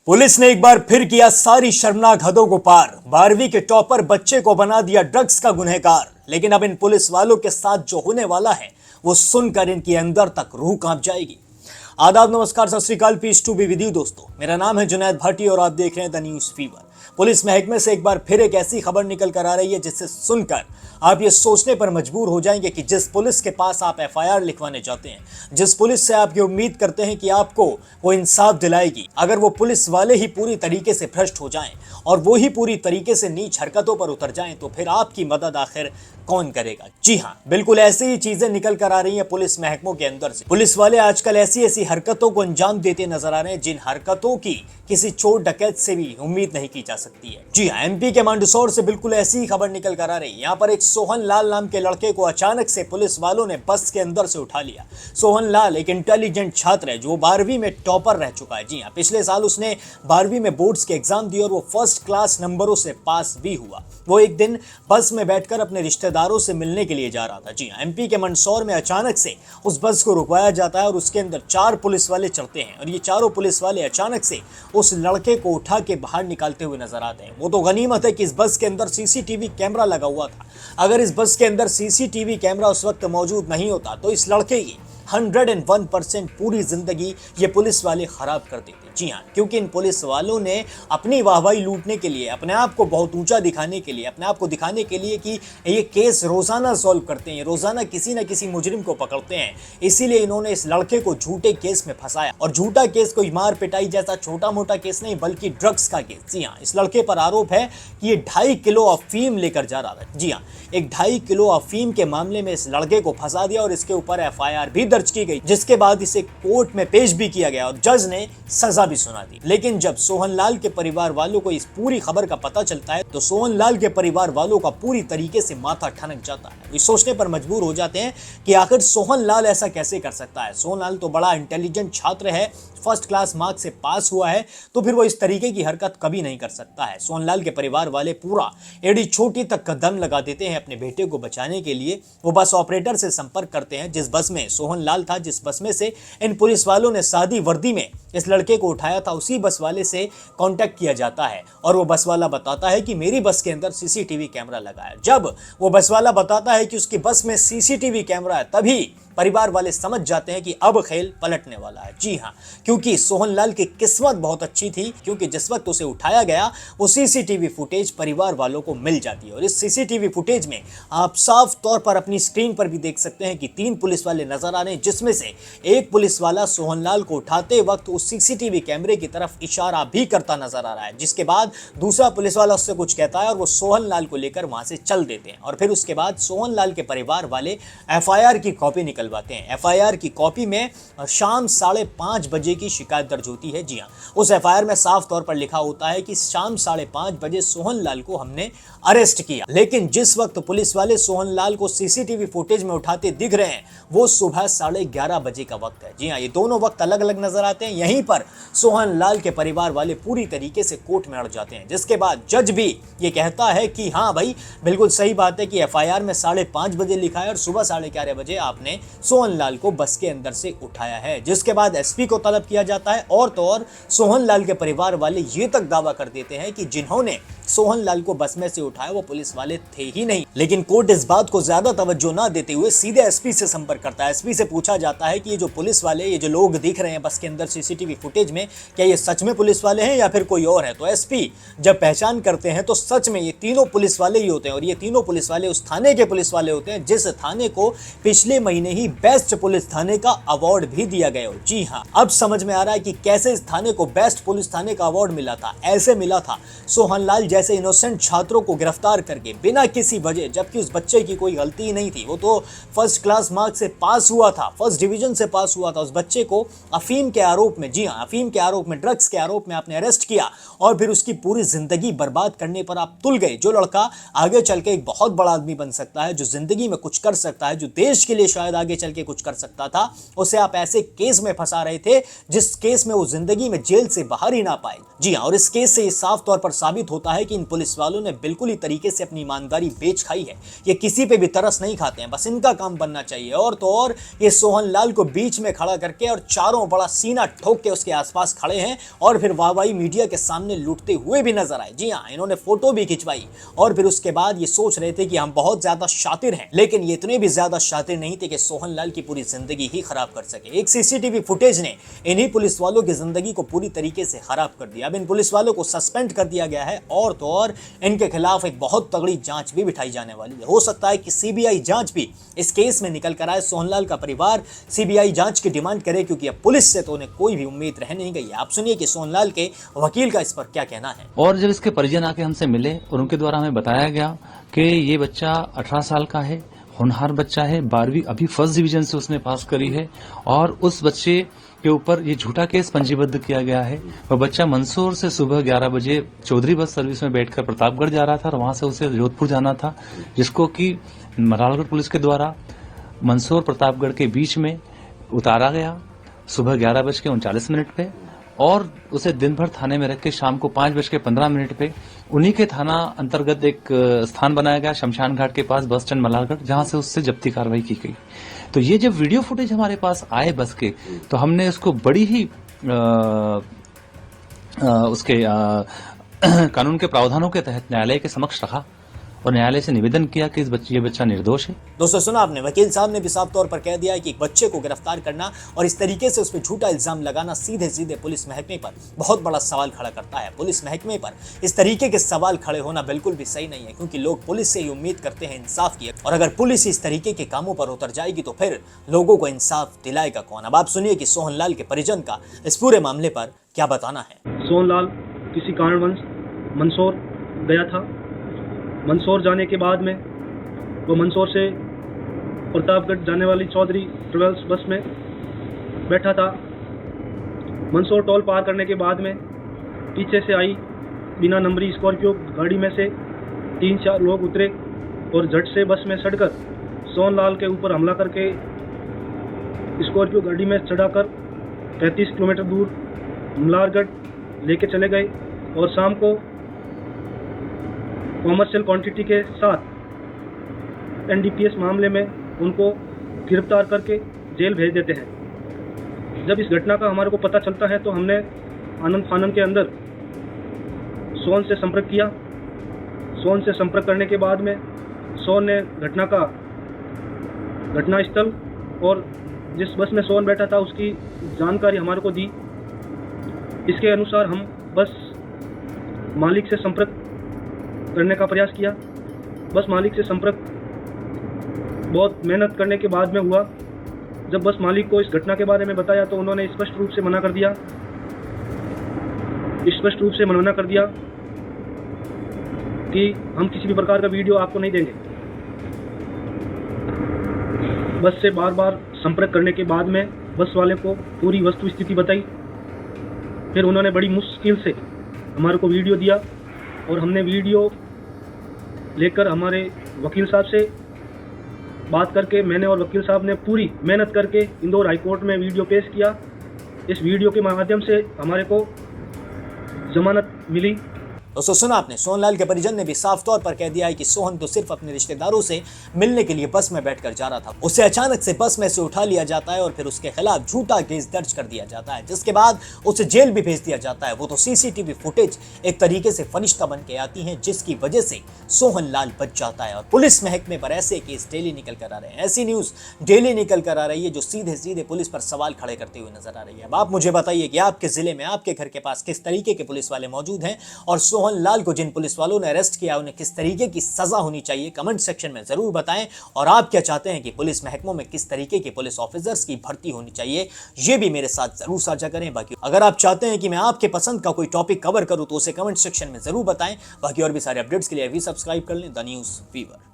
Police ने एक बार फिर किया सारी शर्मनाक हदों को पार। 12वीं के टॉपर बच्चे को बना दिया ड्रग्स का गुनहगार। लेकिन अब इन पुलिस वालों के साथ जो होने वाला है वो सुनकर इनकी अंदर तक रूह कांप जाएगी। आदाब, नमस्कार, सत श्री अकाल, peace to be with you दोस्तों। मेरा नाम है जुनैद भाटी और आप देख रहे हैं द न्यूज फीवर। पुलिस महकमे से एक बार फिर एक ऐसी खबर निकल कर आ रही है जिससे सुनकर आप ये सोचने पर मजबूर हो जाएंगे कि जिस पुलिस के पास आप एफआईआर लिखवाने जाते हैं, जिस पुलिस से आप ये उम्मीद करते हैं कि आपको वो इंसाफ दिलाएगी, अगर वो पुलिस वाले ही पूरी तरीके से भ्रष्ट हो जाएं और वो ही पूरी तरीके से नीच हरकतों पर उतर जाएं, तो फिर आपकी मदद आखिर कौन करेगा। जी हाँ, बिल्कुल ऐसी ही चीजें निकल कर आ रही हैं पुलिस महकमों के अंदर से। पुलिस वाले आजकल ऐसी ऐसी हरकतों को अंजाम देते नजर आ रहे हैं जिन हरकतों की किसी चोर डकैत से भी उम्मीद नहीं की जा सकती है। जी हाँ, एमपी के मंदसौर से बिल्कुल ऐसी ही खबर निकल कर आ रही है। यहाँ पर एक सोहन लाल नाम के लड़के को अचानक से पुलिस वालों ने बस के अंदर से उठा लिया। सोहन लाल एक इंटेलिजेंट छात्र है जो 12वीं में टॉपर रह चुका है। जी हाँ, पिछले साल उसने 12वीं में बोर्ड्स के एग्जाम दिए और वो फर्स्ट क्लास नंबरों से पास भी हुआ। वो एक दिन बस में बैठकर अपने रिश्तेदारों से मिलने के लिए जा रहा था। जी हाँ, एमपी के मंदसौर में अचानक से उस बस को रुकवाया जाता है और उसके अंदर 4 पुलिस वाले चढ़ते हैं और ये चारों पुलिस वाले अचानक से उस लड़के को उठा के बाहर निकालते हुए नजर आते हैं। वो तो गनीमत है कि इस बस के अंदर सीसीटीवी कैमरा लगा हुआ था। अगर इस बस के अंदर सीसीटीवी कैमरा उस वक्त मौजूद नहीं होता तो इस लड़के की 101% पूरी जिंदगी ये पुलिस वाले खराब कर देते। जी हाँ, क्योंकि इन पुलिस वालों ने अपनी वाहवाही लूटने के लिए, अपने आप को बहुत ऊंचा दिखाने के लिए, अपने आप को दिखाने के लिए कि ये केस रोजाना सॉल्व करते हैं, रोजाना किसी न किसी मुजरिम को पकड़ते हैं, इसीलिए इन्होंने इस लड़के को झूठे केस में फंसाया। और झूठा केस कोई मार पिटाई जैसा छोटा मोटा केस नहीं, बल्कि ड्रग्स का केस। जी हाँ, इस लड़के पर आरोप है कि ये 2.5 किलो अफीम लेकर जा रहा था। जी हाँ, एक 2.5 किलो अफीम के मामले में इस लड़के को फंसा दिया और इसके ऊपर एफआईआर भी दर्ज की गई, जिसके बाद इसे कोर्ट में पेश भी किया गया और जज ने सजा भी सुना दी। लेकिन जब सोहन लाल के परिवार वालों को इस पूरी खबर का पता चलता है तो सोहन लाल के परिवार वालों का पूरी तरीके से माथा ठनक जाता है। वे सोचने पर मजबूर हो जाते हैं कि आखिर सोहन लाल ऐसा कैसे कर सकता है। सोहन लाल तो बड़ा इंटेलिजेंट छात्र है, फर्स्ट क्लास मार्क्स से पास हुआ है, तो फिर वो इस तरीके की हरकत कभी नहीं कर सकता है। सोहन लाल के परिवार वाले पूरा एड़ी छोटी तक कदम लगा देते हैं अपने बेटे को बचाने के लिए। वो बस ऑपरेटर से संपर्क करते हैं जिस बस में सोहन लाल था, जिस बस में से इन पुलिस वालों ने सादी वर्दी में इस लड़के को उठाया था। उसी बस वाले से कांटेक्ट किया जाता है और वो बस वाला बताता है कि मेरी बस के अंदर सीसीटीवी कैमरा लगा है। जब वो बस वाला बताता है कि उसकी बस में सीसीटीवी कैमरा है, तभी परिवार वाले समझ जाते हैं कि अब खेल पलटने वाला है। जी हाँ, क्योंकि सोहन लाल की किस्मत बहुत अच्छी थी, क्योंकि जिस वक्त उसे उठाया गया वो सीसीटीवी फुटेज परिवार वालों को मिल जाती है। और इस सीसीटीवी फुटेज में आप साफ तौर पर अपनी स्क्रीन पर भी देख सकते हैं कि 3 पुलिस वाले नजर आ रहे हैं, जिसमें से एक पुलिस वाला सोहन लाल को उठाते वक्त उस सीसीटीवी कैमरे की तरफ इशारा भी करता नजर आ रहा है। जिसके बाद दूसरा पुलिस वाला उससे कुछ कहता है और वो सोहन लाल को लेकर वहां से चल देते हैं। और फिर उसके बाद सोहन लाल के परिवार वाले एफआईआर की कॉपी निकलवाते हैं। एफआईआर की कॉपी में शाम 5:30 बजे की शिकायत दर्ज होती है। जी हाँ, उस एफआईआर में साफ तौर पर लिखा होता है कि शाम 5:30 बजे सोहन लाल को हमने अरेस्ट किया। लेकिन जिस वक्त पुलिस वाले सोहन लाल को सीसीटीवी फुटेज में उठाते दिख रहे हैं वो सुबह 11:30 बजे का वक्त है। जी हाँ, ये दोनों वक्त अलग अलग नजर आते हैं। यहीं पर सोहन लाल के परिवार वाले पूरी तरीके से कोर्ट में अड़ जाते हैं, जिसके बाद जज भी ये कहता है कि हाँ भाई, बिल्कुल सही बात है कि एफआईआर में 5:30 बजे लिखा है और सुबह 11:30 बजे आपने सोहन लाल को बस के अंदर से उठाया है। जिसके बाद एसपी को तलब किया जाता है और तो और सोहन लाल के परिवार वाले ये तक दावा कर देते हैं कि जिन्होंने सोहन लाल को बस में से उठाया वो पुलिस वाले थे ही नहीं। लेकिन कोर्ट इस बात को ज्यादा तवज्जो ना देते हुए सीधे एसपी से संपर्क करता है। एसपी से पूछा जाता है कि ये जो पुलिस वाले, ये जो लोग दिख रहे हैं बस के अंदर सीसीटीवी फुटेज में, क्या ये सच में पुलिस वाले हैं या फिर कोई और है। तो एसपी जब पहचान करते हैं तो सच में ये तीनों पुलिस वाले ही होते हैं और ये तीनों पुलिस वाले उस थाने के पुलिस वाले होते हैं जिस थाने को पिछले महीने ही बेस्ट पुलिस थाने का अवार्ड भी दिया गया। जी हाँ, अब समझ में आ रहा है कि कैसे इस थाने को बेस्ट पुलिस थाने का अवार्ड मिला था। ऐसे मिला था सोहन लाल जैसे इनोसेंट छात्रों को गिरफ्तार करके बिना किसी वजह, जबकि उस बच्चे की कोई गलती ही नहीं थी। वो तो फर्स्ट क्लास मार्क से पास हुआ था, फर्स्ट डिवीजन से पास हुआ था। उस बच्चे को अफीम के आरोप में, जी हाँ, अफीम के आरोप में, ड्रग्स के आरोप में आपने अरेस्ट किया और फिर उसकी पूरी जिंदगी बर्बाद करने पर आप तुल गए। जो लड़का आगे चल के एक बहुत बड़ा आदमी बन सकता है, जो जिंदगी में कुछ कर सकता है, जो देश के लिए शायद आगे चल के कुछ कर सकता था, उसे आप ऐसे केस में फंसा रहे थे जिस केस में वो जिंदगी में जेल से बाहर ही ना पाए। जी हाँ, और इस केस से ये साफ तौर पर साबित होता है कि इन पुलिस वालों ने बिल्कुल ही तरीके से अपनी ईमानदारी बेच खाई है। ये किसी पे भी तरस नहीं खाते हैं, बस इनका काम बनना चाहिए। और तो और ये सोहन लाल को बीच में खड़ा करके और चारों बड़ा सीना ठोक के उसके आसपास खड़े हैं और फिर वाहवाही मीडिया के सामने लूटते हुए भी नजर आए। जी हाँ, इन्होंने फोटो भी खिंचवाई और फिर उसके बाद ये सोच रहे थे कि हम बहुत ज्यादा शातिर हैं, लेकिन ये इतने भी ज्यादा शातिर नहीं थे कि सोहन लाल की पूरी जिंदगी ही खराब कर सके। एक सीसीटीवी फुटेज ने इन्हीं पुलिस वालों की जिंदगी को पूरी तरीके से खराब कर दिया। अब इन पुलिस वालों को सस्पेंड कर दिया गया है और तो और इनके खिलाफ एक बहुत तगड़ी जांच भी बिठाई जाने वाली है। हो सकता है कि सीबीआई जांच भी इस केस में निकल कर आए। सोहनलाल का परिवार सीबीआई जांच की डिमांड करे, क्योंकि अब पुलिस से तो उन्हें कोई भी उम्मीद रह नहीं गई है। आप सुनिए कि सोहनलाल के वकील का इस पर क्या कहना है। और जब इसके परिजन आके हमसे मिले और उनके द्वारा हमें बताया गया कि ये बच्चा 18 साल का है, होनहार बच्चा है, 12वीं अभी फर्स्ट डिवीजन से उसने पास करी है और उस बच्चे के ऊपर ये झूठा केस पंजीबद्ध किया गया है। वह बच्चा मंदसौर से सुबह 11 बजे चौधरी बस सर्विस में बैठकर प्रतापगढ़ जा रहा था और वहां से उसे जोधपुर जाना था, जिसको कि मरालगढ़ पुलिस के द्वारा मंदसौर प्रतापगढ़ के बीच में उतारा गया सुबह 11:39 पे और उसे दिन भर थाने में रख के शाम को 5:15 पे उन्हीं के थाना अंतर्गत एक स्थान बनाया गया शमशान घाट के पास बस स्टैंड मलारगढ़, जहां से उससे जब्ती कार्रवाई की गई। तो ये जब वीडियो फुटेज हमारे पास आए बस के, तो हमने उसको बड़ी ही उसके कानून के प्रावधानों के तहत न्यायालय के समक्ष रखा और न्यायालय से निवेदन किया कि ये बच्चा निर्दोष है। दोस्तों सुना आपने, वकील साहब ने भी साफ तौर पर कह दिया है कि एक बच्चे को गिरफ्तार करना और इस तरीके से उस पर झूठा इल्जाम लगाना सीधे सीधे पुलिस महकमे पर बहुत बड़ा सवाल खड़ा करता है। पुलिस महकमे पर इस तरीके के सवाल खड़े होना बिल्कुल भी सही नहीं है, क्योंकि लोग पुलिस से ही उम्मीद करते हैं इंसाफ की, और अगर पुलिस इस तरीके के कामों पर उतर जाएगी तो फिर लोगों को इंसाफ दिलाएगा कौन। अब आप सुनिए कि सोहनलाल के परिजन का इस पूरे मामले पर क्या बताना है। सोहनलाल किसी कारणवश मंदसौर गया था। मंदसौर जाने के बाद में वो मंदसौर से प्रतापगढ़ जाने वाली चौधरी ट्रेवल्स बस में बैठा था। मंदसौर टोल पार करने के बाद में पीछे से आई बिना नंबरी स्कॉर्पियो गाड़ी में से 3-4 लोग उतरे और झट से बस में चढ़कर सोहनलाल के ऊपर हमला करके स्कॉर्पियो गाड़ी में चढ़ाकर 35 किलोमीटर दूर मलारगढ़ लेके चले गए और शाम को कॉमर्शियल क्वांटिटी के साथ एनडीपीएस मामले में उनको गिरफ्तार करके जेल भेज देते हैं। जब इस घटना का हमारे को पता चलता है तो हमने आनंद फानन के अंदर सोहन से संपर्क किया। सोहन से संपर्क करने के बाद में सोहन ने घटना स्थल और जिस बस में सोहन बैठा था उसकी जानकारी हमारे को दी। इसके अनुसार हम बस मालिक से संपर्क करने का प्रयास किया। बस मालिक से संपर्क बहुत मेहनत करने के बाद में हुआ। जब बस मालिक को इस घटना के बारे में बताया तो उन्होंने स्पष्ट रूप से मना कर दिया कि हम किसी भी प्रकार का वीडियो आपको नहीं देंगे। बस से बार बार संपर्क करने के बाद में बस वाले को पूरी वस्तु स्थिति बताई। फिर उन्होंने बड़ी मुश्किल से हमारे को वीडियो दिया और हमने वीडियो लेकर हमारे वकील साहब से बात करके मैंने और वकील साहब ने पूरी मेहनत करके इंदौर हाई कोर्ट में वीडियो पेश किया। इस वीडियो के माध्यम से हमारे को जमानत मिली। दोस्तों सुना आपने, सोहनलाल के परिजन ने भी साफ तौर पर कह दिया है कि सोहन तो सिर्फ अपने रिश्तेदारों से मिलने के लिए बस में बैठकर जा रहा था। उसे अचानक से बस में से उठा लिया जाता है और फिर उसके खिलाफ झूठा केस दर्ज कर दिया जाता है, जिसके बाद उसे जेल भी भेज दिया जाता है। वो तो सीसीटीवी फुटेज एक तरीके से फरिश्ता बन के आती है, जिसकी वजह से सोहनलाल बच जाता है। और पुलिस महकमे पर ऐसे केस डेली निकल कर आ रहे हैं, ऐसी न्यूज डेली निकल कर आ रही है जो सीधे सीधे पुलिस पर सवाल खड़े करते हुए नजर आ रही है। अब आप मुझे बताइए कि आपके जिले में, आपके घर के पास किस तरीके के पुलिस वाले मौजूद हैं और सोहनलाल को जिन पुलिस वालों ने अरेस्ट किया उन्हें किस तरीके की सजा होनी चाहिए, कमेंट सेक्शन में जरूर बताएं। और आप क्या चाहते हैं कि पुलिस महकमों में किस तरीके के पुलिस ऑफिसर्स की भर्ती होनी चाहिए, ये भी मेरे साथ जरूर साझा करें। बाकी अगर आप चाहते हैं कि मैं आपके पसंद का कोई टॉपिक कवर करूं तो उसे कमेंट सेक्शन में जरूर बताएं। बाकी और भी सारे अपडेट्स के लिए अभी सब्सक्राइब कर लें द न्यूज़ फीवर।